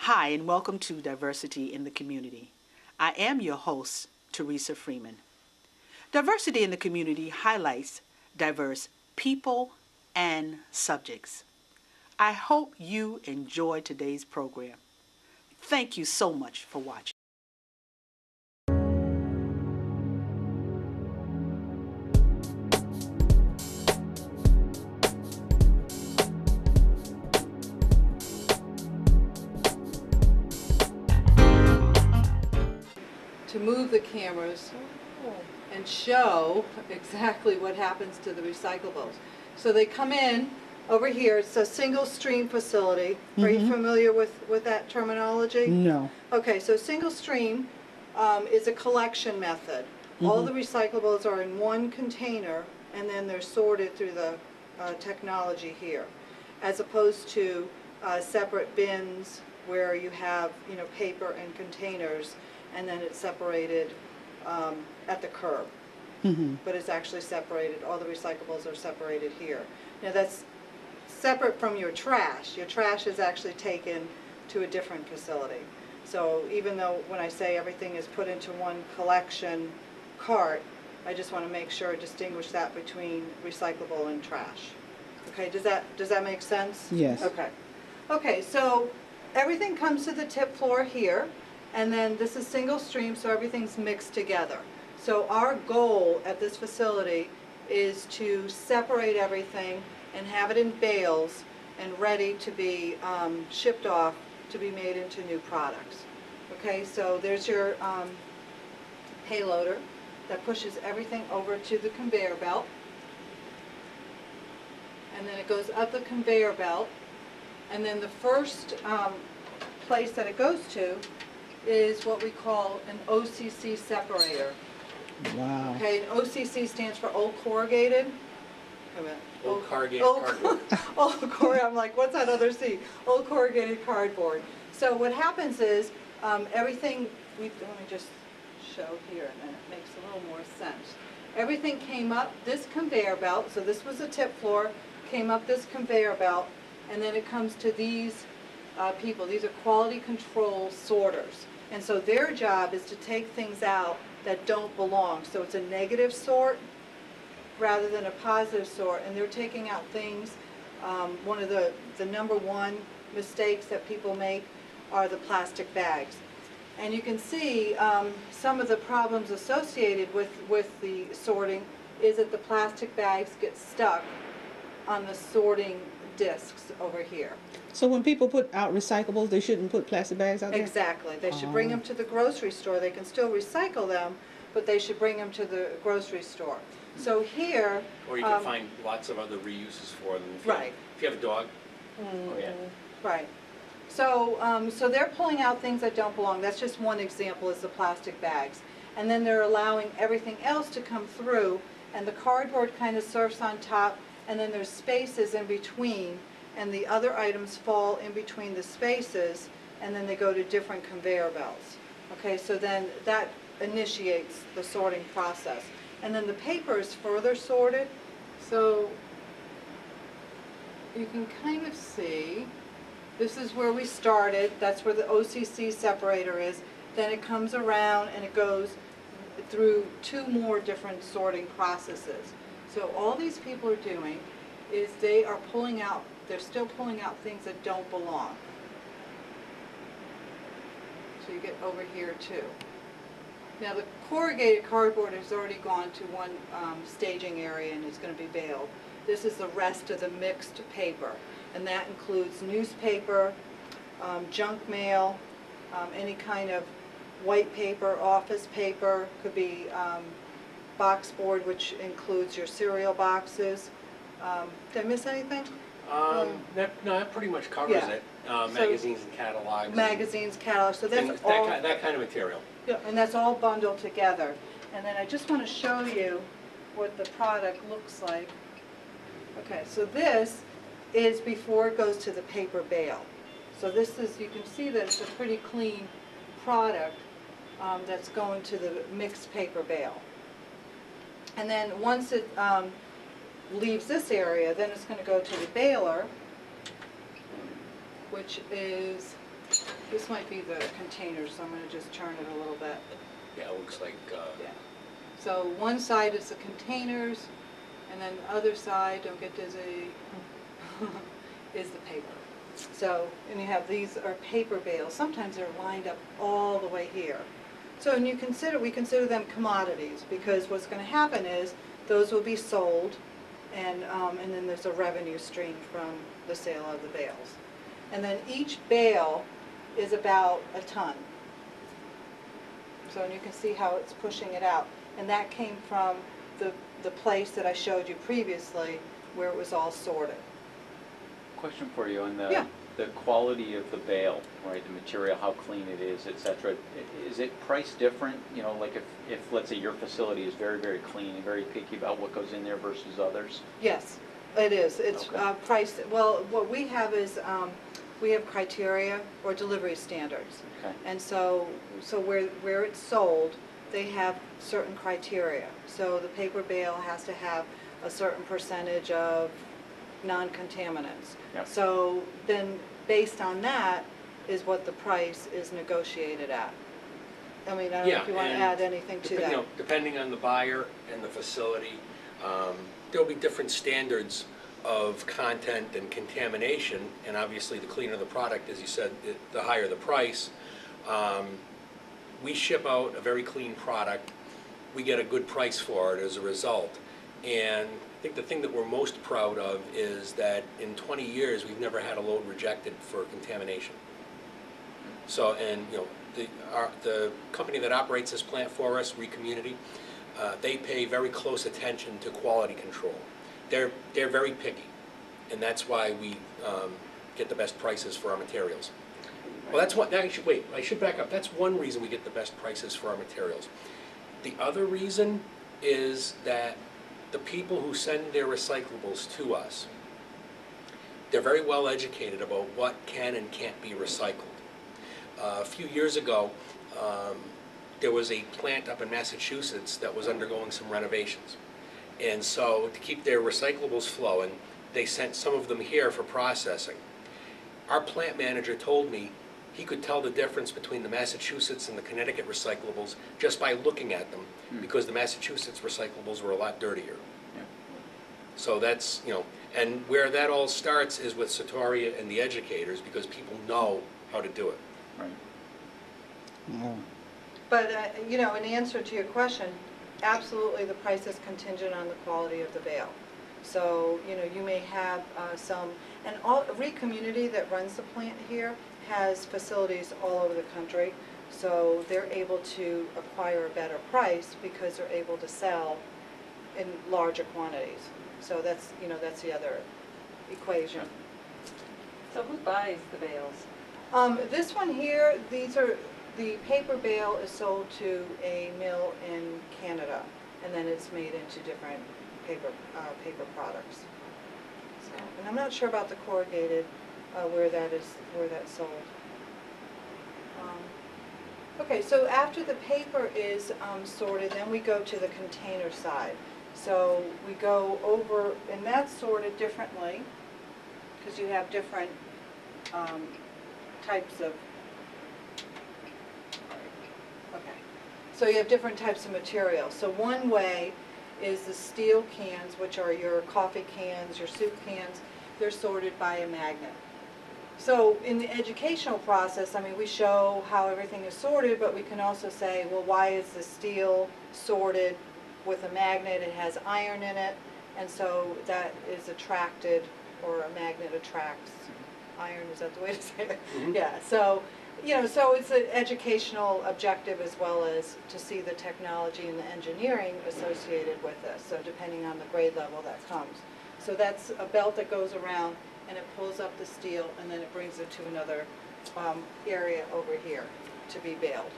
Hi, and welcome to Diversity in the Community. I am your host, Teresa Freeman. Diversity in the community highlights diverse people and subjects. I hope you enjoy today's program. Thank you so much for watching. To move the cameras and show exactly what happens to the recyclables. So they come in over here. It's a single stream facility. Are you familiar with that terminology? No. Okay, so single stream is a collection method. All the recyclables are in one container and then they're sorted through the technology here, as opposed to separate bins where you have, paper and containers, and then it's separated at the curb. But it's actually separated. All the recyclables are separated here. Now that's separate from your trash. Your trash is actually taken to a different facility. So even though when I say everything is put into one collection cart, I just want to make sure I distinguish that between recyclable and trash. Okay, does that make sense? Yes. Okay. Okay, so everything comes to the tip floor here. And then this is single stream, so everything's mixed together. So our goal at this facility is to separate everything and have it in bales and ready to be shipped off to be made into new products. Okay, so there's your payloader that pushes everything over to the conveyor belt. And then it goes up the conveyor belt. And then the first place that it goes to is what we call an OCC separator. Wow. Okay, and OCC stands for old corrugated. Wait a minute. Old corrugated cardboard. Old corrugated, I'm like, what's that other C? Old corrugated cardboard. So what happens is everything, let me just show here and then it makes a little more sense. Everything came up this conveyor belt, so this was the tip floor, came up this conveyor belt, and then it comes to these people. These are quality control sorters. And so their job is to take things out that don't belong. So it's a negative sort rather than a positive sort. And they're taking out things, one of the number one mistakes that people make are the plastic bags. And you can see some of the problems associated with the sorting is that the plastic bags get stuck on the sorting discs over here. So when people put out recyclables, they shouldn't put plastic bags out there? Exactly. They should bring them to the grocery store. They can still recycle them, but they should bring them to the grocery store. So here... Or you can find lots of other reuses for them. If you have a dog. Oh, yeah. Right. So, so they're pulling out things that don't belong. That's just one example, is the plastic bags. And then they're allowing everything else to come through, and the cardboard kind of surfs on top, and then there's spaces in between, and the other items fall in between the spaces, and then they go to different conveyor belts. Okay, so then that initiates the sorting process. And then the paper is further sorted, so you can kind of see, this is where we started, that's where the OCC separator is, then it comes around and it goes through two more different sorting processes. So all these people are doing is they are pulling out, they're still pulling out things that don't belong. So you get over here too. Now the corrugated cardboard has already gone to one staging area and is going to be baled. This is the rest of the mixed paper, and that includes newspaper, junk mail, any kind of white paper, office paper, could be box board, which includes your cereal boxes. Did I miss anything? That pretty much covers it. Magazines and catalogs. Magazines, catalogs. So that's all that kind of material. Yeah, and that's all bundled together. And then I just want to show you what the product looks like. Okay, so this is before it goes to the paper bale. So this is, you can see that it's a pretty clean product that's going to the mixed paper bale. And then once it leaves this area, then it's going to go to the baler, which is This might be the containers, so I'm going to just turn it a little bit. Yeah, it looks like, Yeah. So one side is the containers, and then the other side, don't get dizzy, is the paper. So, and you have these are paper bales. Sometimes they're lined up all the way here. So, and we consider them commodities, because what's going to happen is those will be sold, and then there's a revenue stream from the sale of the bales. And then each bale is about a ton. So, and you can see how it's pushing it out. And that came from the place that I showed you previously, where it was all sorted. Question for you on Yeah. the quality of the bale, right, the material, how clean it is, et cetera. Is it priced different? You know, like if let's say your facility is very, very clean and very picky about what goes in there versus others? Yes, it is. It's Okay. priced, well, what we have is, we have criteria or delivery standards. Okay. And so where it's sold, they have certain criteria. So the paper bale has to have a certain percentage of non-contaminants. Yep. So then, based on that, is what the price is negotiated at. I mean, I don't know if you want to add anything to that. You know, depending on the buyer and the facility, there'll be different standards of content and contamination, and obviously the cleaner the product, as you said, the higher the price. We ship out a very clean product. We get a good price for it as a result. And I think the thing that we're most proud of is that in 20 years, we've never had a load rejected for contamination. So, and you know, the company that operates this plant for us, Recommunity, they pay very close attention to quality control. They're very picky, and that's why we get the best prices for our materials. Well, that's what, wait, I should back up. That's one reason we get the best prices for our materials. The other reason is that the people who send their recyclables to us, they're very well educated about what can and can't be recycled. A few years ago, there was a plant up in Massachusetts that was undergoing some renovations. And so to keep their recyclables flowing, they sent some of them here for processing. Our plant manager told me he could tell the difference between the Massachusetts and the Connecticut recyclables just by looking at them, because the Massachusetts recyclables were a lot dirtier. Yeah. So that's, you know, and where that all starts is with Sartoria and the educators, because people know how to do it. Right. But, you know, in answer to your question, absolutely the price is contingent on the quality of the bale. So, you know, you may have some, and Recommunity that runs the plant here has facilities all over the country, so they're able to acquire a better price because they're able to sell in larger quantities. So that's, you know, that's the other equation. So who buys the bales? This one here, the paper bale is sold to a mill in Canada, and then it's made into different paper products. So, and I'm not sure about the corrugated, where that's sold. Okay, so after the paper is sorted, then we go to the container side. So we go over, and that's sorted differently, because you have different types of, okay. So you have different types of materials. So one way is the steel cans, which are your coffee cans, your soup cans. They're sorted by a magnet. So in the educational process, I mean, we show how everything is sorted, but we can also say, well, why is the steel sorted with a magnet? It has iron in it, and so that is attracted, or a magnet attracts iron. Is that the way to say it? Mm-hmm. Yeah, so, you know, so it's an educational objective as well as to see the technology and the engineering associated with this, so depending on the grade level that comes. So that's a belt that goes around, and it pulls up the steel, and then it brings it to another area over here to be baled.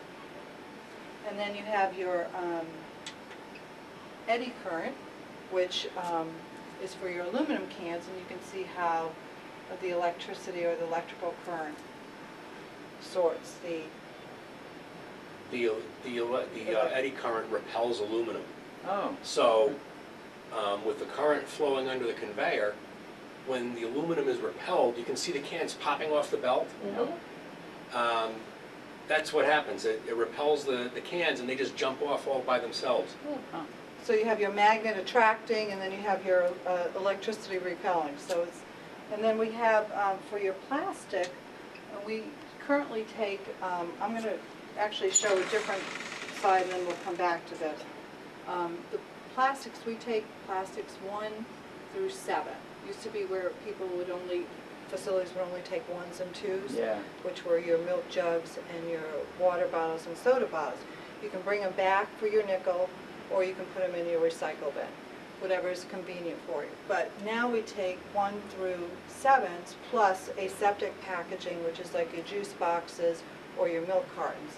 And then you have your eddy current, which is for your aluminum cans, and you can see how the electricity or the electrical current sorts The eddy current repels aluminum. Oh. So with the current flowing under the conveyor, when the aluminum is repelled, you can see the cans popping off the belt. Mhm. that's what happens. It repels the cans and they just jump off all by themselves. Huh. So you have your magnet attracting, and then you have your electricity repelling. So it's, and then we have for your plastic, we currently take. I'm going to actually show a different side, and then we'll come back to this. The plastics, we take plastics 1 through 7. Used to be where facilities would only take 1s and 2s, Yeah. which were your milk jugs and your water bottles and soda bottles. You can bring them back for your nickel, or you can put them in your recycle bin, whatever is convenient for you. But now we take 1 through 7s plus aseptic packaging, which is like your juice boxes or your milk cartons.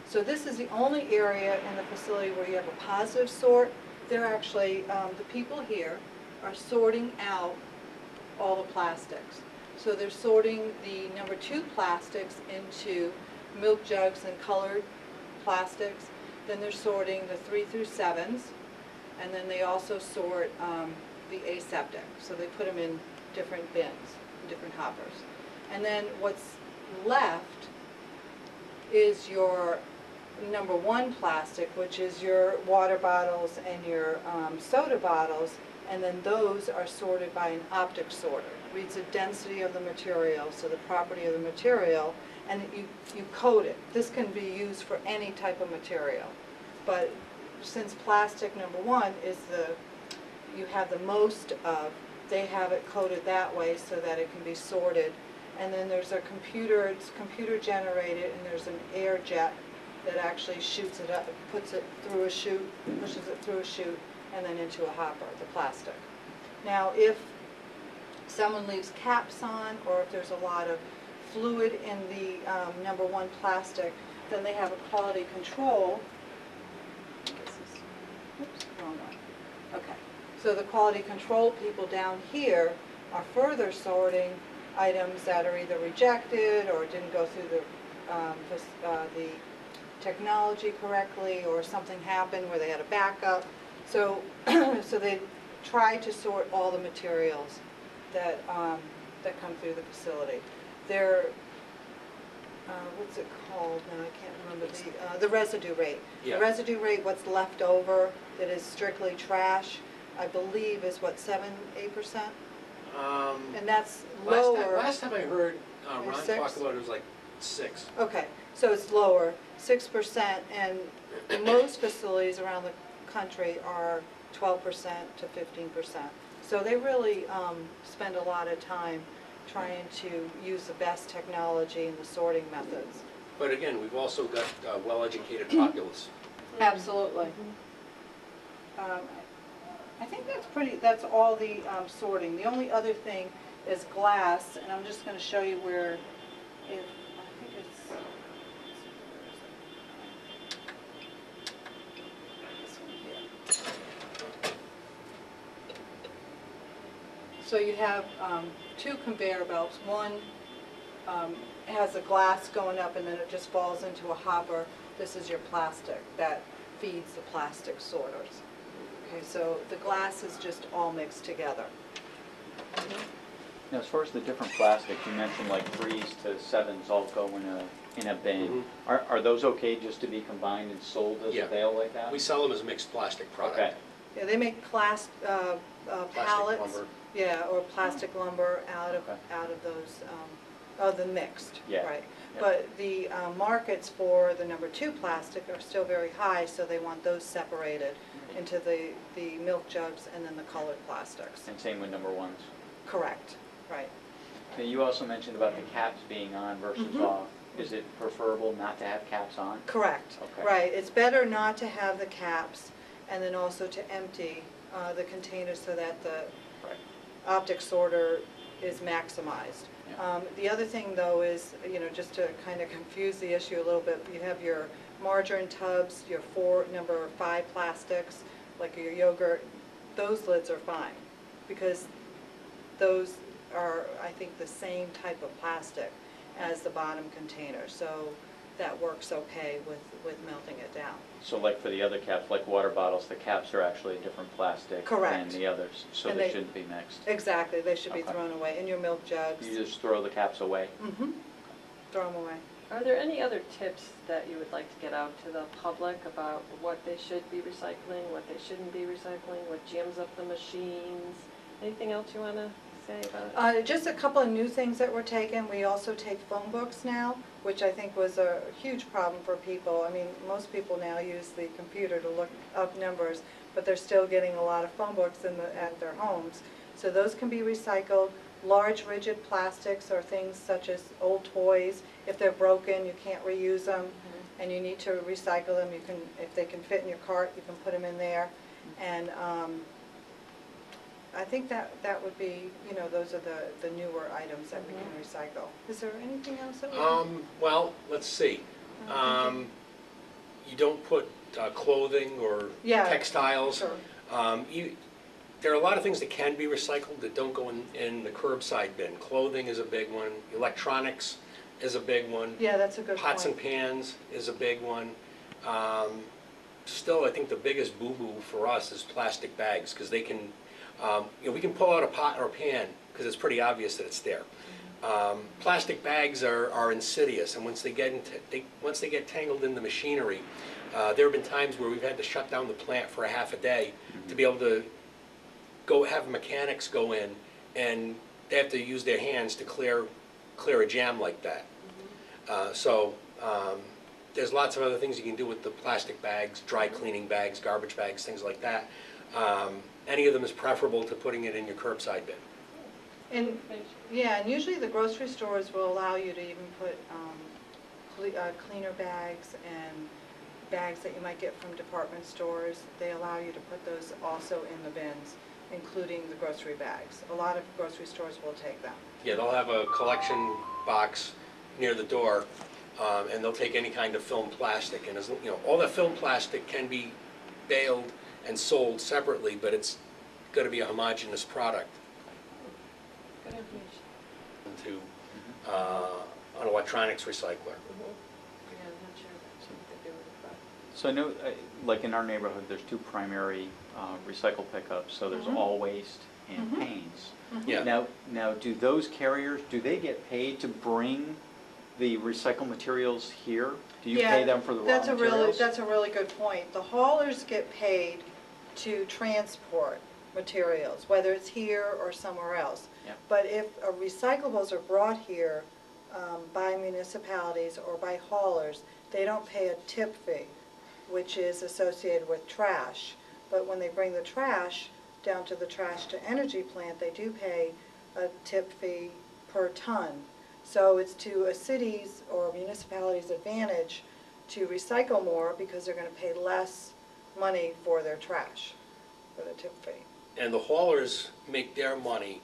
So this is the only area in the facility where you have a positive sort. They're actually, the people here are sorting out all the plastics. So they're sorting the number 2 plastics into milk jugs and colored plastics. Then they're sorting the 3 through 7s, and then they also sort the aseptic. So they put them in different bins, different hoppers. And then what's left is your number 1 plastic, which is your water bottles and your soda bottles, and then those are sorted by an optic sorter. It reads the density of the material, so the property of the material, and you code it. This can be used for any type of material. But since plastic number 1 is you have the most of, they have it coded that way so that it can be sorted. And then there's a computer, it's computer generated, and there's an air jet that actually shoots it up, puts it through a chute, pushes it through a chute, and then into a hopper, the plastic. Now, if someone leaves caps on, or if there's a lot of fluid in the number 1 plastic, then they have a quality control. Oops, wrong one. Okay. So the quality control people down here are further sorting items that are either rejected or didn't go through the technology correctly, or something happened where they had a backup. So, so they try to sort all the materials that that come through the facility. They're what's it called now? I can't remember the residue rate. Yeah. The residue rate, what's left over that is strictly trash, I believe is what, 7-8%, and that's lower. Last time I heard Ron 6? talk about it, was like 6. Okay, so it's lower, 6%, and most facilities around the country are 12% to 15%. So they really spend a lot of time trying to use the best technology and the sorting methods. But again, we've also got well-educated populace. Absolutely. I think that's all the sorting. The only other thing is glass, and I'm just going to show you where, I think it's, this one here. So you have 2 conveyor belts. One has a glass going up, and then it just falls into a hopper. This is your plastic that feeds the plastic sorters. Okay, so the glass is just all mixed together. Now, as far as the different plastics, you mentioned like 3s to 7s all go in a bin. Are those okay just to be combined and sold as Yeah. a bale like that? We sell them as mixed plastic product. Okay. Yeah, they make pallets, lumber. yeah, or plastic lumber out of those, the mixed, Yeah. right. Yeah. But the markets for the number 2 plastic are still very high, so they want those separated into the milk jugs and then the colored plastics. And same with number 1s. Correct, right. Now, you also mentioned about the caps being on versus off. Is it preferable not to have caps on? Correct, Okay. right. It's better not to have the caps, and then also to empty the containers so that the Right. optic sorter is maximized. Yeah. The other thing, though, is, just to kind of confuse the issue a little bit, you have your margarine tubs, your number 5 plastics, like your yogurt. Those lids are fine, because those are, I think, the same type of plastic as the bottom container. So that works okay with melting it down. So like for the other caps, like water bottles, the caps are actually a different plastic Correct. than the others, so And they they- shouldn't be mixed. Exactly, they should be Okay. thrown away in your milk jugs. You just throw the caps away? Mm-hmm. throw them away. Are there any other tips that you would like to get out to the public about what they should be recycling, what they shouldn't be recycling, what jams up the machines? Anything else you want to say about it? Just a couple of new things that were taken. We also take phone books now, which I think was a huge problem for people. I mean, most people now use the computer to look up numbers, but they're still getting a lot of phone books at their homes. So those can be recycled. Large rigid plastics are things such as old toys. If they're broken, you can't reuse them, and you need to recycle them. You can, if they can fit in your cart, you can put them in there. And I think that would be, you know, those are the newer items that we can recycle. Is there anything else that we Well, let's see. You don't put clothing or textiles. Sure. There are a lot of things that can be recycled that don't go in the curbside bin. Clothing is a big one. Electronics is a big one. Yeah, that's a good Pots point. and pans is a big one. Still, I think the biggest boo-boo for us is plastic bags, because they can, you know, we can pull out a pot or a pan because it's pretty obvious that it's there. Plastic bags are insidious, and once they get tangled in the machinery, there have been times where we've had to shut down the plant for a half a day to be able to have mechanics go in, and they have to use their hands to clear a jam like that. There's lots of other things you can do with the plastic bags, dry cleaning bags, garbage bags, things like that. Any of them is preferable to putting it in your curbside bin. And yeah, and usually the grocery stores will allow you to even put cleaner bags and bags that you might get from department stores. They allow you to put those also in the bins, including the grocery bags. A lot of grocery stores will take them. Yeah, they'll have a collection box near the door, and they'll take any kind of film plastic. And as you know, all the film plastic can be baled and sold separately, but it's got to be a homogeneous product. Good information. To an electronics recycler. Yeah, I'm not sure that's what they do with it, but. So I know, like in our neighborhood, there's two primary recycle pickups. So there's All Waste and Pains. Yeah. Now, do those carriers, do they get paid to bring the recycled materials here? Do you pay them for the raw materials? That's a really good point. The haulers get paid to transport materials, whether it's here or somewhere else. Yeah. But if recyclables are brought here by municipalities or by haulers, they don't pay a tip fee, which is associated with trash. But when they bring the trash down to the trash to energy plant, they do pay a tip fee per ton. So it's to a city's or municipality's advantage to recycle more because they're going to pay less money for their trash, for the tip fee. And the haulers make their money.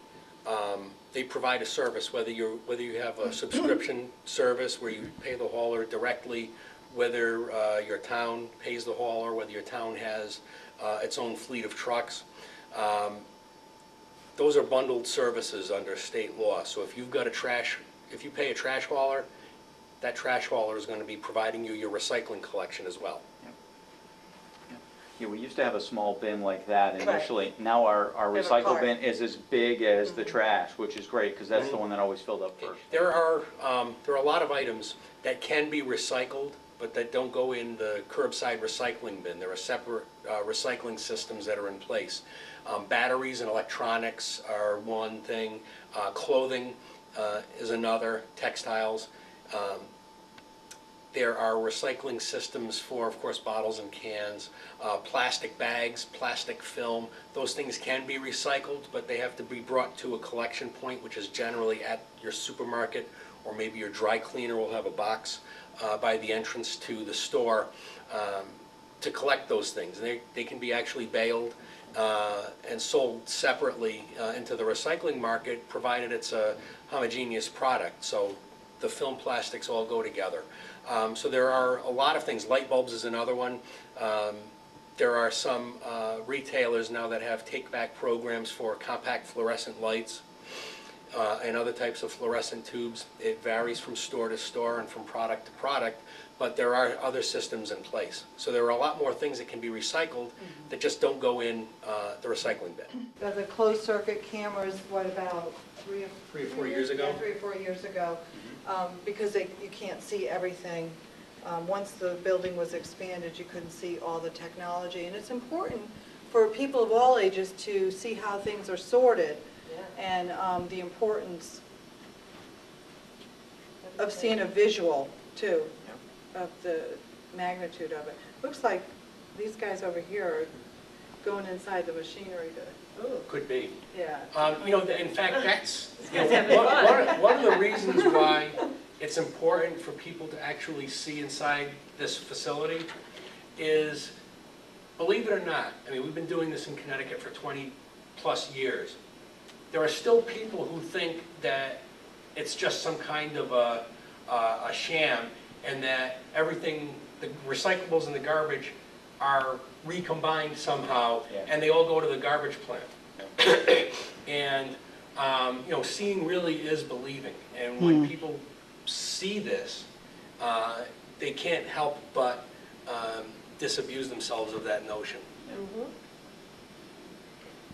They provide a service, whether you have a subscription service where you pay the hauler directly, whether your town pays the hauler, whether your town has its own fleet of trucks. Those are bundled services under state law. So if you pay a trash hauler, that trash hauler is going to be providing you your recycling collection as well. Yeah, we used to have a small bin like that Right. initially. Now our We have a recycle cart. bin is as big as the trash, which is great, because that's the one that always filled up first. There are a lot of items that can be recycled, but that don't go in the curbside recycling bin. There are separate recycling systems that are in place. Batteries and electronics are one thing. Clothing is another. Textiles. There are recycling systems for, of course, bottles and cans, plastic bags, plastic film. Those things can be recycled, but they have to be brought to a collection point, which is generally at your supermarket, or maybe your dry cleaner will have a box by the entrance to the store to collect those things. And they can be actually baled and sold separately into the recycling market, provided it's a homogeneous product. So the film plastics all go together. So there are a lot of things. Light bulbs is another one. There are some retailers now that have take-back programs for compact fluorescent lights and other types of fluorescent tubes. It varies from store to store and from product to product, but there are other systems in place. So there are a lot more things that can be recycled that just don't go in the recycling bin. The closed-circuit cameras, what about 3 or 4 years ago? Yeah, 3 or 4 years ago. because you can't see everything. Once the building was expanded, you couldn't see all the technology. And it's important for people of all ages to see how things are sorted and the importance of seeing a visual, too, of the magnitude of it. Looks like these guys over here are going inside the machinery to, ooh. Could be. Yeah. In fact, that's having fun. one of the reasons why it's important for people to actually see inside this facility is, believe it or not, I mean, we've been doing this in Connecticut for 20+ years. There are still people who think that it's just some kind of a sham, and that everything, the recyclables and the garbage are recombined somehow, and they all go to the garbage plant. And seeing really is believing. And when people see this, they can't help but disabuse themselves of that notion. Mhm.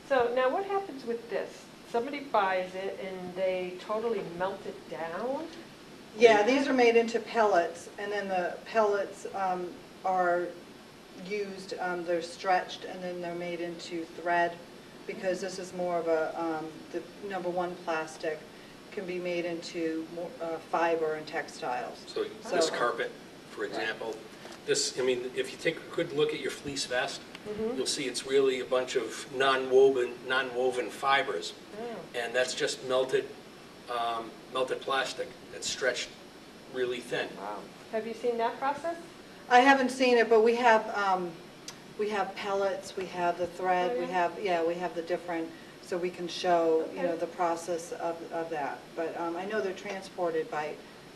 So now what happens with this? Somebody buys it and they totally melt it down? Yeah, these are made into pellets, and then the pellets are used, they're stretched, and then they're made into thread, because this is more of a, the number one plastic can be made into more, fiber and textiles. So this carpet, for example, this, I mean, if you take a good look at your fleece vest, you'll see it's really a bunch of non-woven fibers, and that's just melted plastic that's stretched really thin. Wow. Have you seen that process? I haven't seen it, but we have pellets, we have the thread, Oh, we yeah? have the different, so we can show, Okay. the process of that. But I know they're transported by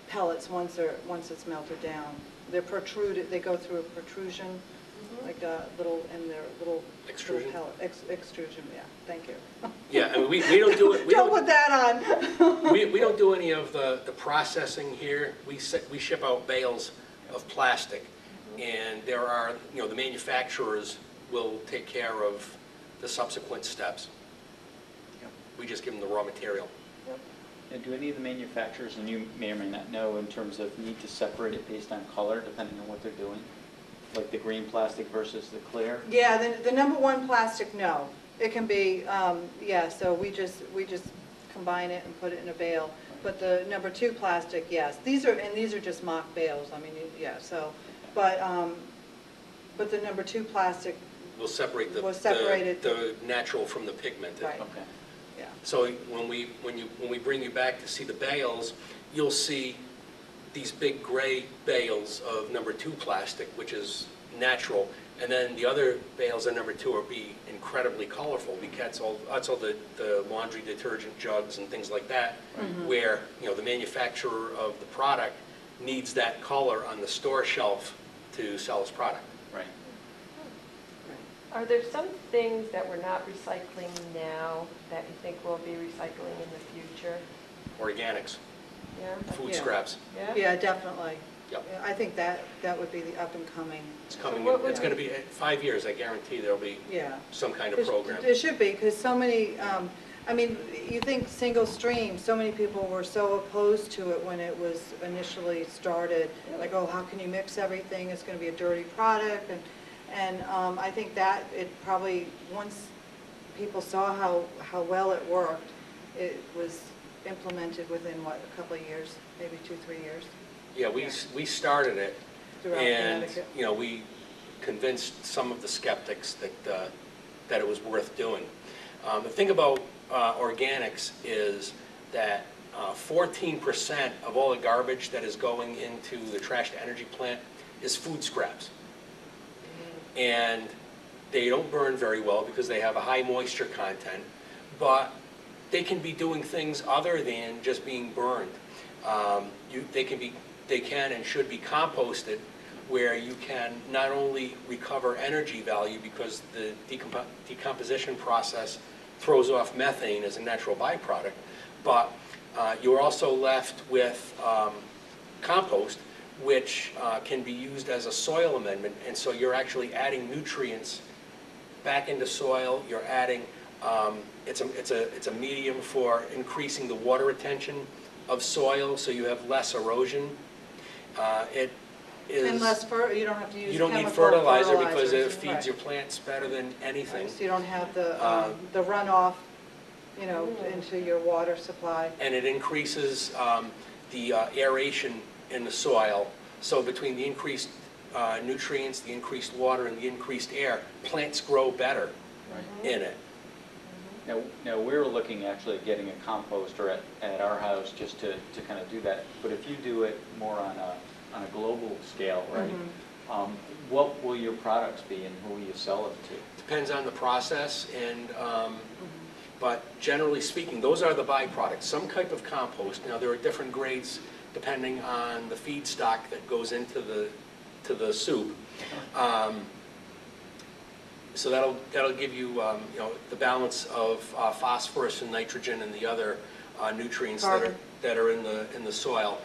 pellets once it's melted down. They're protruded, they go through a protrusion, like a little, in their little Extrusion? little pellet, extrusion, yeah, thank you. Yeah, I mean, we don't do it. Don't put that on. We don't do any of the processing here. We ship out bales of plastic, and there are, the manufacturers will take care of the subsequent steps. We just give them the raw material. And do any of the manufacturers, and you may or may not know, in terms of need to separate it based on color, depending on what they're doing? Like the green plastic versus the clear? Yeah, the number one plastic, no. It can be, so we just combine it and put it in a bale. But the number two plastic, yes. These are just mock bales, I mean, yeah, so, but the number two plastic, We'll separate We'll separate it. the natural from the pigmented. Right. Okay. yeah. So when we bring you back to see the bales, you'll see these big gray bales of number two plastic, which is natural, and then the other bales of number two are incredibly colorful, because that's all the laundry detergent jugs and things like that, where the manufacturer of the product needs that color on the store shelf to sell his product. Right. Are there some things that we're not recycling now that you think we'll be recycling in the future? Organics, Yeah? food Yeah. scraps. Yeah? Yeah, definitely. Yep. Yeah, I think that would be the up and coming, It's coming. So what It's would going to be 5 years. I guarantee there'll be yeah. some kind of program. There should be, because so many, I mean, you think single stream, so many people were so opposed to it when it was initially started. Like, oh, how can you mix everything? It's going to be a dirty product. And I think that it probably, once people saw how well it worked, it was implemented within, what, a couple of years, maybe 2-3 years Yeah, we started it, throughout and Connecticut. we convinced some of the skeptics that it was worth doing. The thing about organics is that 14% of all the garbage that is going into the trash to energy plant is food scraps. And they don't burn very well because they have a high moisture content, but they can be doing things other than just being burned. They can and should be composted, where you can not only recover energy value because the decomposition process throws off methane as a natural byproduct, but you're also left with compost, which can be used as a soil amendment, and so you're actually adding nutrients back into soil. You're adding, it's a medium for increasing the water retention of soil, so you have less erosion. It is. And less you don't have to use You don't need chemical fertilizer because it fertilizers, feeds right. your plants better than anything. So you don't have the runoff, you know, into your water supply. And it increases the aeration in the soil. So between the increased nutrients, the increased water, and the increased air, plants grow better in it. Now we're looking actually at getting a composter at our house just to kind of do that. But if you do it more on a global scale, right? What will your products be and who will you sell it to? Depends on the process, and but generally speaking, those are the byproducts. Some type of compost. Now there are different grades depending on the feedstock that goes into the soup. So that'll give you you know, the balance of phosphorus and nitrogen and the other nutrients that are in the soil.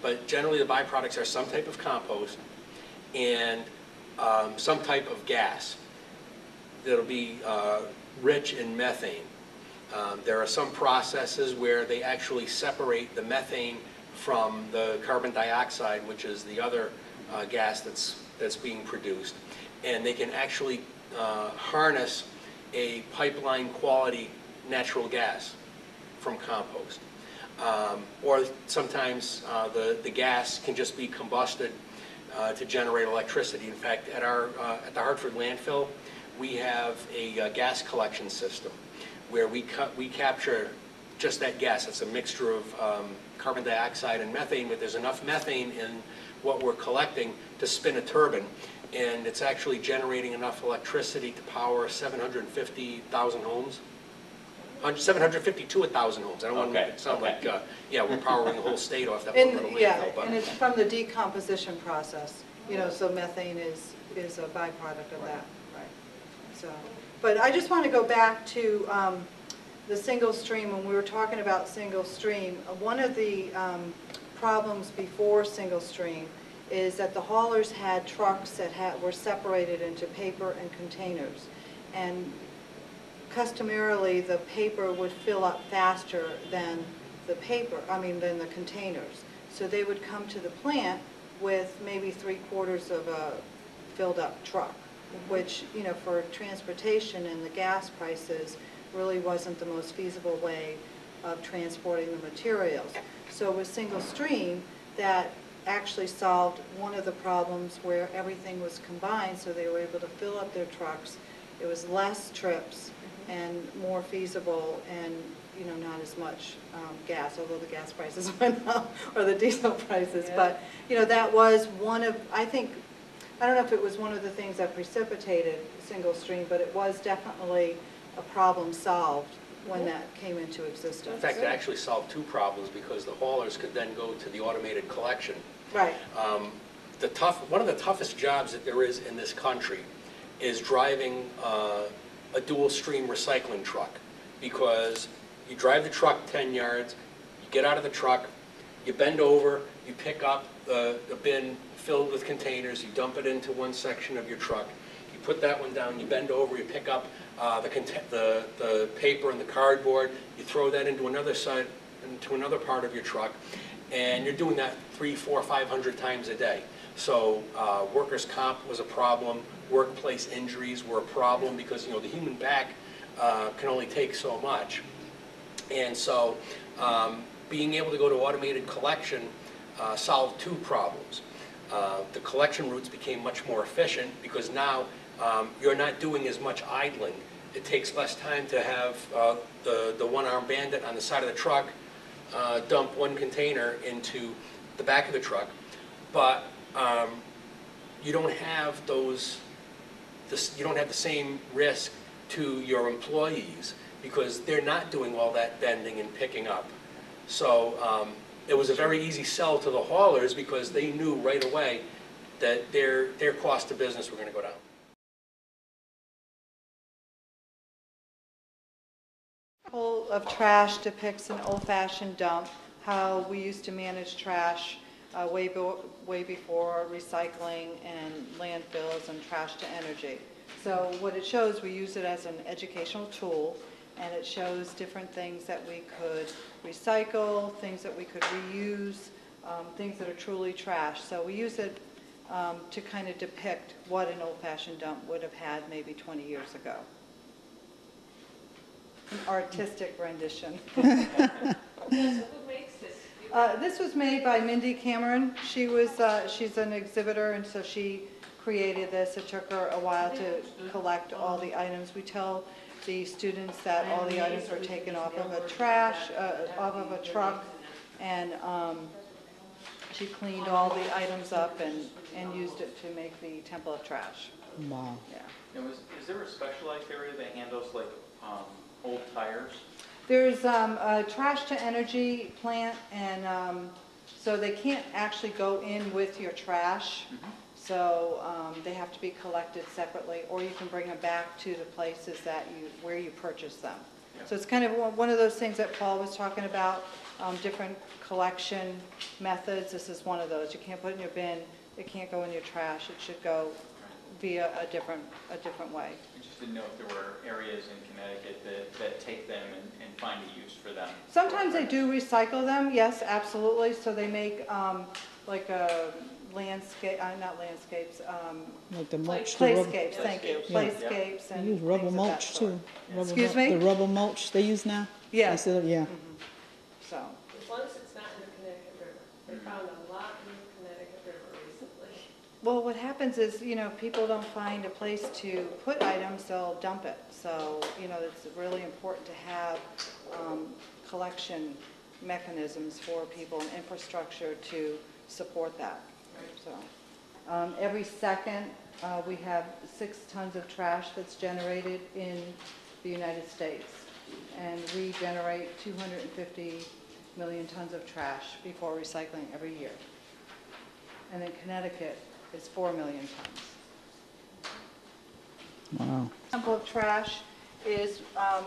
But generally the byproducts are some type of compost and some type of gas that'll be rich in methane. There are some processes where they actually separate the methane from the carbon dioxide, which is the other gas that's being produced. And they can actually harness a pipeline quality natural gas from compost. Or sometimes the gas can just be combusted to generate electricity. In fact, at the Hartford landfill, we have a gas collection system where we capture just that gas. It's a mixture of carbon dioxide and methane, but there's enough methane in what we're collecting to spin a turbine. And it's actually generating enough electricity to power 750,000 homes. 750 to 1,000 homes. I don't want to make it sound like, yeah, we're powering the whole state off that one little landfill. But And it's from the decomposition process, you know, so methane is a byproduct of that, right? So, but I just want to go back to the single stream. When we were talking about single stream, one of the problems before single stream is that the haulers had trucks that were separated into paper and containers. And customarily, the paper would fill up faster than the containers. So they would come to the plant with maybe 3/4 of a filled up truck, which, you know, for transportation and the gas prices really wasn't the most feasible way of transporting the materials. So with single stream, that actually solved one of the problems where everything was combined, so they were able to fill up their trucks. It was less trips and more feasible, and, you know, not as much gas, although the gas prices went up, or the diesel prices. Yeah. But, you know, that was one of, I don't know if it was one of the things that precipitated single stream, but it was definitely a problem solved when that came into existence. in fact, it actually solved two problems because the haulers could then go to the automated collection. Right. One of the toughest jobs that there is in this country is driving a dual stream recycling truck, because you drive the truck 10 yards, you get out of the truck, you bend over, you pick up the bin filled with containers, you dump it into one section of your truck, you put that one down, you bend over, you pick up the paper and the cardboard, you throw that into another side, into another part of your truck, and you're doing that 300, 400, 500 times a day. So workers' comp was a problem, workplace injuries were a problem, because, you know, the human back can only take so much. And so being able to go to automated collection solved two problems. The collection routes became much more efficient because now you're not doing as much idling. It takes less time to have the one-armed bandit on the side of the truck dump one container into the back of the truck, but you don't have you don't have the same risk to your employees because they're not doing all that bending and picking up. So it was a very easy sell to the haulers because they knew right away that their cost of business were going to go down. Full of trash depicts an old-fashioned dump, how we used to manage trash way before recycling and landfills and trash to energy. So what it shows, we use it as an educational tool, and it shows different things that we could recycle, things that we could reuse, things that are truly trash. So we use it to kind of depict what an old-fashioned dump would have had maybe 20 years ago. An artistic rendition. So who makes this? This was made by Mindy Cameron. She's an exhibitor, and so she created this. It took her a while to collect all the items. We tell the students that all the items are taken off of a off of a truck, and she cleaned all the items up and used it to make the Temple of Trash. Wow. Yeah. Now, is there a specialized area that handles like old tires? There's a trash to energy plant, and so they can't actually go in with your trash. So they have to be collected separately, or you can bring them back to the places where you purchase them. Yeah. So it's kind of one of those things that Paul was talking about, different collection methods. This is one of those. You can't put it in your bin. It can't go in your trash. It should go via a different way. I just didn't know if there were areas in Connecticut that take them and find a use for them. Sometimes they do recycle them, yes, absolutely. So they make like a landscape, not landscapes, Like the mulch, the rubber, playscapes, thank you, Yeah. playscapes they and use rubber things of that mulch sort. too. Excuse me? The rubber mulch they use now? Yeah. Instead of, yeah. So, As long as it's not in the Connecticut River. They found a lot in the Connecticut River recently. well, what happens is, people don't find a place to put items, they'll dump it. So, it's really important to have collection mechanisms for people and infrastructure to support that. So, every second, we have 6 tons of trash that's generated in the United States. And we generate 250 million tons of trash before recycling every year. And in Connecticut, it's 4 million tons. Wow. Example of trash is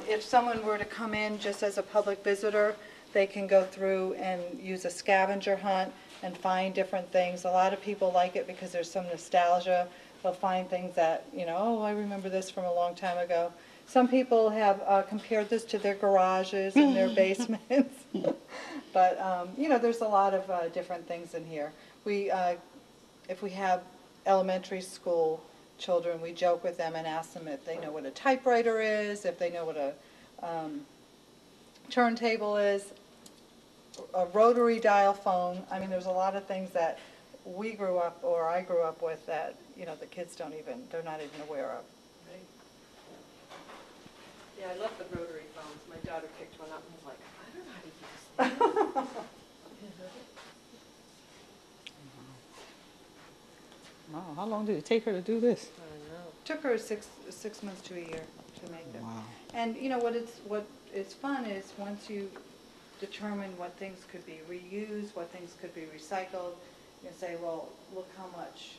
if someone were to come in just as a public visitor, they can go through and use a scavenger hunt and find different things. A lot of people like it because there's some nostalgia. They'll find things that, oh, I remember this from a long time ago. Some people have compared this to their garages and their basements. But, there's a lot of different things in here. If we have elementary school children, we joke with them and ask them if they know what a typewriter is, if they know what a turntable is, a rotary dial phone. I mean, there's a lot of things that we grew up, or I grew up with, that, the kids they're not even aware of. Yeah, I love the rotary phones. My daughter picked one up and was like, I don't know how to use this. Wow. How long did it take her to do this? I know. Took her six months to a year to make them. Wow. And what is fun is once you determine what things could be reused, what things could be recycled, you can say, well, look how much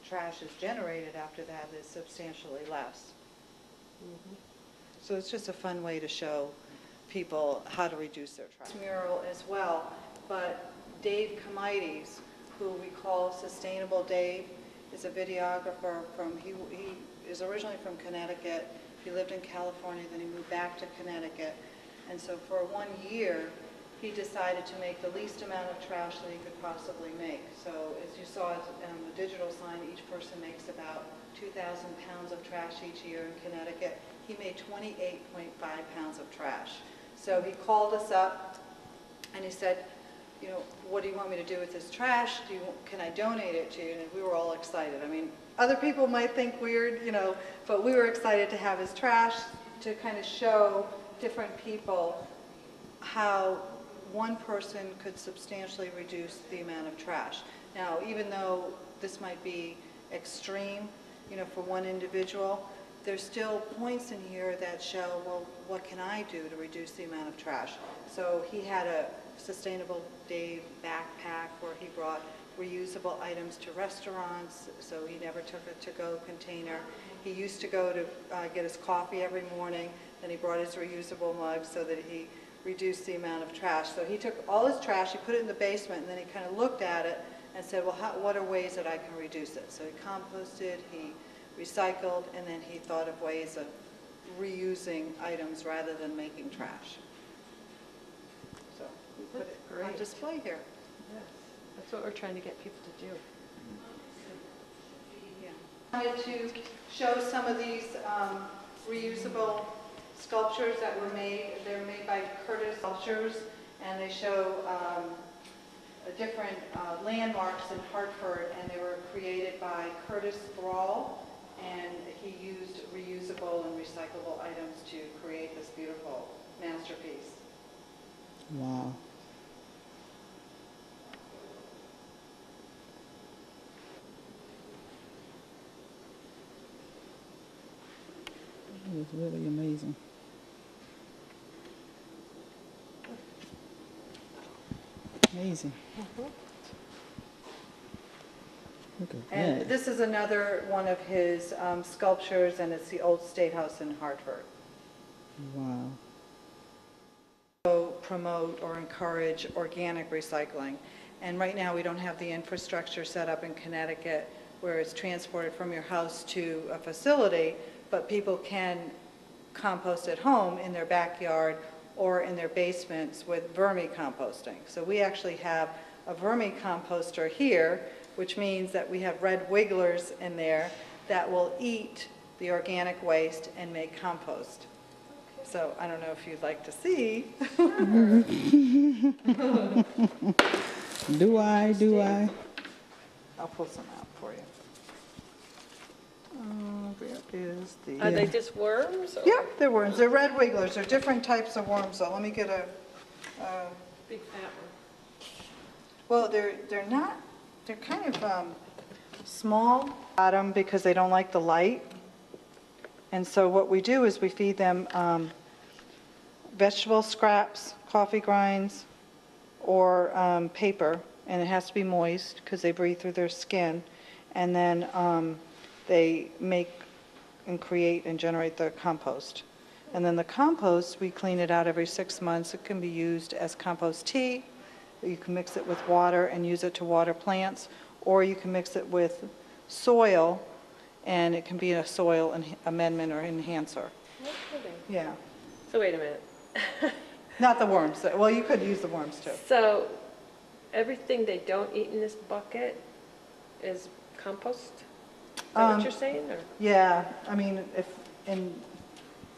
trash is generated after that is substantially less. So it's just a fun way to show people how to reduce their trash. Mural as well, but Dave Comites, who we call Sustainable Dave, is a videographer he is originally from Connecticut. He lived in California, then he moved back to Connecticut. And so for 1 year, he decided to make the least amount of trash that he could possibly make. So as you saw on the digital sign, each person makes about 2,000 pounds of trash each year in Connecticut. He made 28.5 pounds of trash. So he called us up and he said, what do you want me to do with this trash? Can I donate it to you? And we were all excited. I mean, other people might think weird, but we were excited to have his trash to kind of show different people how one person could substantially reduce the amount of trash. Now, even though this might be extreme, for one individual, there's still points in here that show, well, what can I do to reduce the amount of trash? So he had a Sustainable Dave backpack where he brought reusable items to restaurants, so he never took a to-go container. He used to go to get his coffee every morning, then he brought his reusable mug so that he reduced the amount of trash. So he took all his trash, he put it in the basement, and then he kind of looked at it and said, well, what are ways that I can reduce it? So he composted, he recycled, and then he thought of ways of reusing items rather than making trash. So we put it on Great. display here. Yes, that's what we're trying to get people to do. I wanted to show some of these reusable sculptures that were made. They're made by Curtis Sculptures, and they show different landmarks in Hartford, and they were created by Curtis Thrall, and he used reusable and recyclable items to create this beautiful masterpiece. Wow. It was really amazing. Amazing. Look at And that. this is another one of his sculptures, and it's the Old State House in Hartford. Wow. Promote or encourage organic recycling. And right now, we don't have the infrastructure set up in Connecticut where it's transported from your house to a facility, but people can compost at home in their backyard or in their basements with vermicomposting. So we actually have a vermicomposter here, which means that we have red wigglers in there that will eat the organic waste and make compost. So I don't know if you'd like to see. Do I? I'll pull some out for you. Where is the... Are they just worms? Or Yeah, they're worms. They're red wigglers. They're different types of worms, though. Let me get a... big fat one? well, they're not... They're kind of small. Bottom because they don't like the light. And so what we do is we feed them vegetable scraps, coffee grinds, or paper, and it has to be moist because they breathe through their skin. And then they make and create and generate the compost. And then the compost, we clean it out every 6 months. It can be used as compost tea. You can mix it with water and use it to water plants, or you can mix it with soil, and it can be a soil amendment or enhancer. No kidding. Yeah. So wait a minute. Not the worms. Well, you could use the worms too. So everything they don't eat in this bucket is compost? Is that what you're saying? Or? Yeah, I mean, if in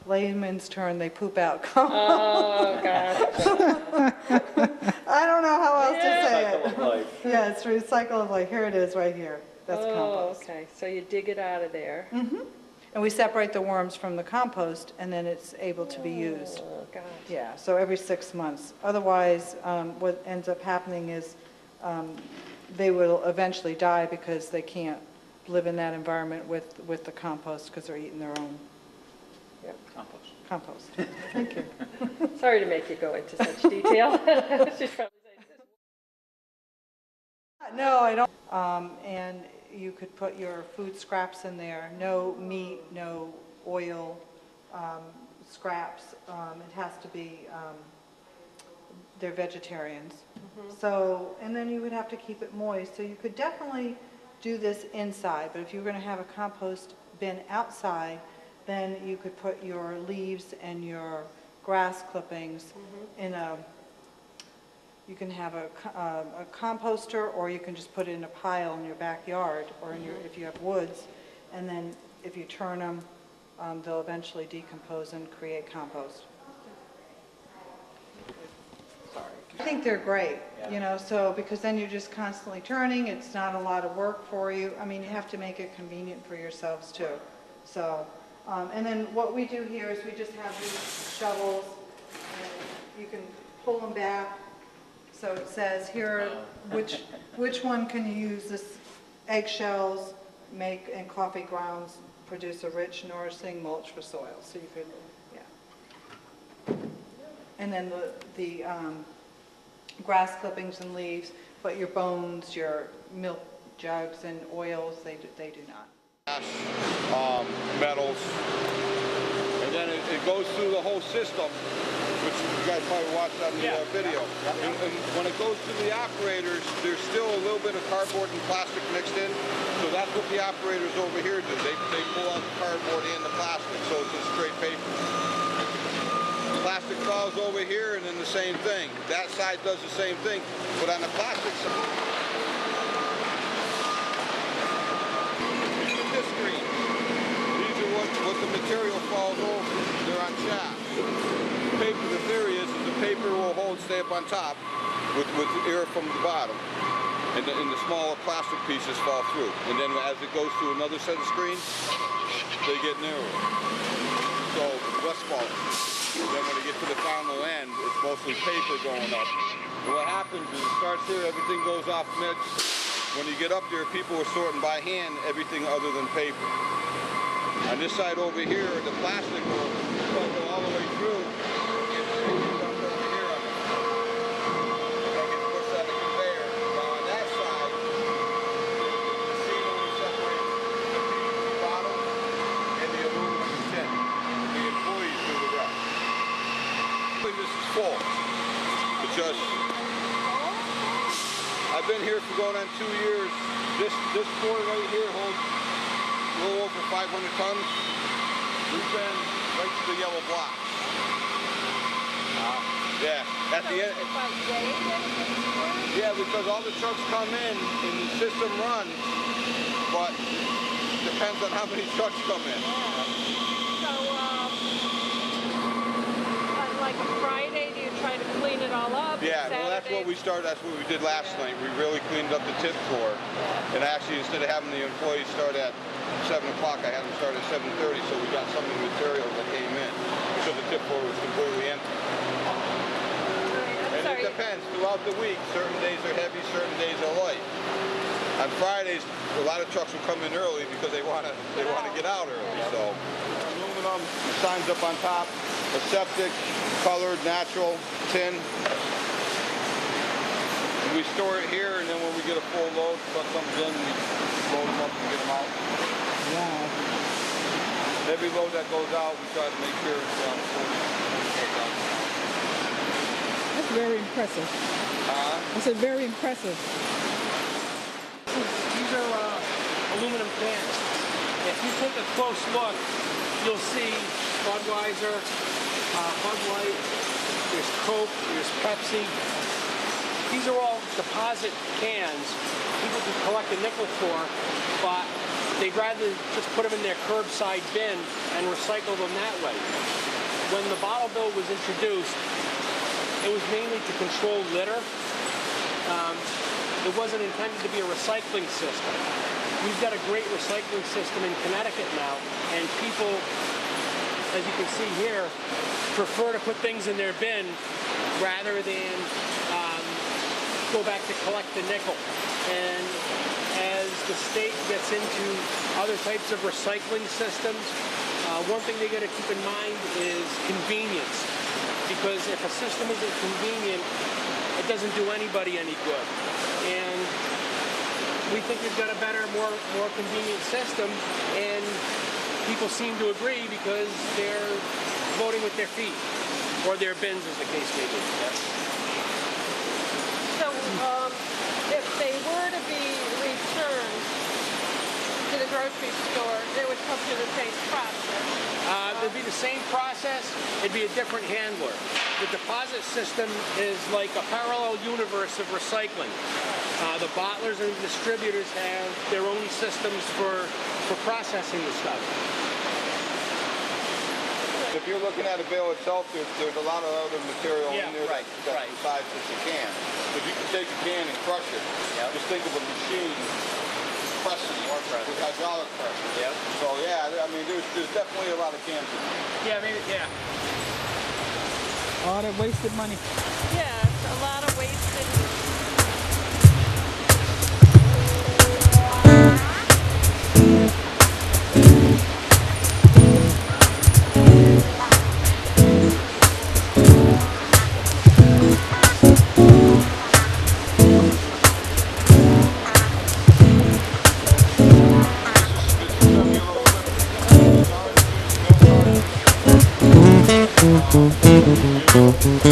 layman's term, they poop out compost. Oh, gosh. I don't know how else to say Cycle of it. life. Yeah, it's recycle of like, here it is right here. That's Oh, compost. okay. So you dig it out of there. And we separate the worms from the compost, and then it's able to be used. Oh, gosh. Yeah, so every 6 months. Otherwise, what ends up happening is they will eventually die because they can't live in that environment with the compost because they're eating their own Compost. compost. Thank you. Sorry to make you go into such detail. She's probably saying, No, I don't. And you could put your food scraps in there. No meat, no oil scraps. It has to be, they're vegetarians. So, and then you would have to keep it moist. So you could definitely do this inside, but if you were going to have a compost bin outside, then you could put your leaves and your grass clippings in a, you can have a composter, or you can just put it in a pile in your backyard, or in your, if you have woods, and then if you turn them, they'll eventually decompose and create compost. I think they're great, you know, so, because then you're just constantly turning, it's not a lot of work for you. I mean, you have to make it convenient for yourselves too. So, and then what we do here is we just have these shovels, and you can pull them back. So it says here, which one can you use? This eggshells make, and coffee grounds produce a rich, nourishing mulch for soil. So you could, yeah. And then the grass clippings and leaves, but your bones, your milk jugs and oils, they do not. metals, and then it goes through the whole system, which you guys probably watched on the video. And when it goes to the operators, there's still a little bit of cardboard and plastic mixed in, so that's what the operators over here do. They pull out the cardboard and the plastic, so it's a straight paper. Plastic falls over here, and then the same thing. That side does the same thing, but on the plastic side, this screen. These are what the material falls over. They're on shafts. Paper, the theory is the paper will stay up on top with air from the bottom, and the smaller plastic pieces fall through. And then as it goes through another set of screens, they get narrower. So less smaller. And then when you get to the final end, it's mostly paper going up. And what happens is it starts here, everything goes off mix. When you get up there, people are sorting by hand everything other than paper. On this side over here, the plastic will go all the way through. And it gets dumped over here on it. And then gets pushed on the conveyor. Now on that side, the seam only separates the PVC bottom and the aluminum tin. The employees do the rest. This is full. It's just, I've been here for going on 2 years. This floor right here holds a little over 500 tons. We've been right to the yellow blocks. Yeah, at the end. Yeah, because all the trucks come in and the system runs, but depends on how many trucks come in. So, on like a Friday, do you try to clean it all up? Yeah, well, that's what we started. That's what we did last night. We really cleaned up the tip floor, and actually, instead of having the employees start at 7 o'clock, I had them start at 7:30, so we got some of the material that came in because the tip floor was completely empty. And it depends. Throughout the week, certain days are heavy, certain days are light. On Fridays, a lot of trucks will come in early because they want to get out early. So, aluminum, signs up on top, aseptic, colored, natural, tin. And we store it here, and then when we get a full load, truck comes in, we load them up and get them out. Wow. Every load that goes out, we try to make sure it's fully. That's very impressive. I said very impressive. These are aluminum cans. If you take a close look, you'll see Budweiser, Bud Light, there's Coke, there's Pepsi. These are all deposit cans people can collect a nickel for, but they'd rather just put them in their curbside bin and recycle them that way. When the bottle bill was introduced, it was mainly to control litter. It wasn't intended to be a recycling system. We've got a great recycling system in Connecticut now, and people, as you can see here, prefer to put things in their bin rather than go back to collect the nickel. And as the state gets into other types of recycling systems, one thing they got to keep in mind is convenience. Because if a system isn't convenient, it doesn't do anybody any good. And we think we've got a better, more convenient system, and people seem to agree because they're voting with their feet, or their bins, as the case may be. So, if they were to be returned to the grocery store, they would come through the same process. It'd be the same process, it'd be a different handler. The deposit system is like a parallel universe of recycling. The bottlers and distributors have their own systems for processing the stuff. If you're looking at a bale itself, there's a lot of other material in there that's besides just a can. If you can take a can and crush it, just think of a machine pressing with hydraulic pressure. So yeah, I mean, there's definitely a lot of cans in there. Yeah, maybe, yeah. All that wasted money. Yeah, it's a lot of wasted. This is Thank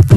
you.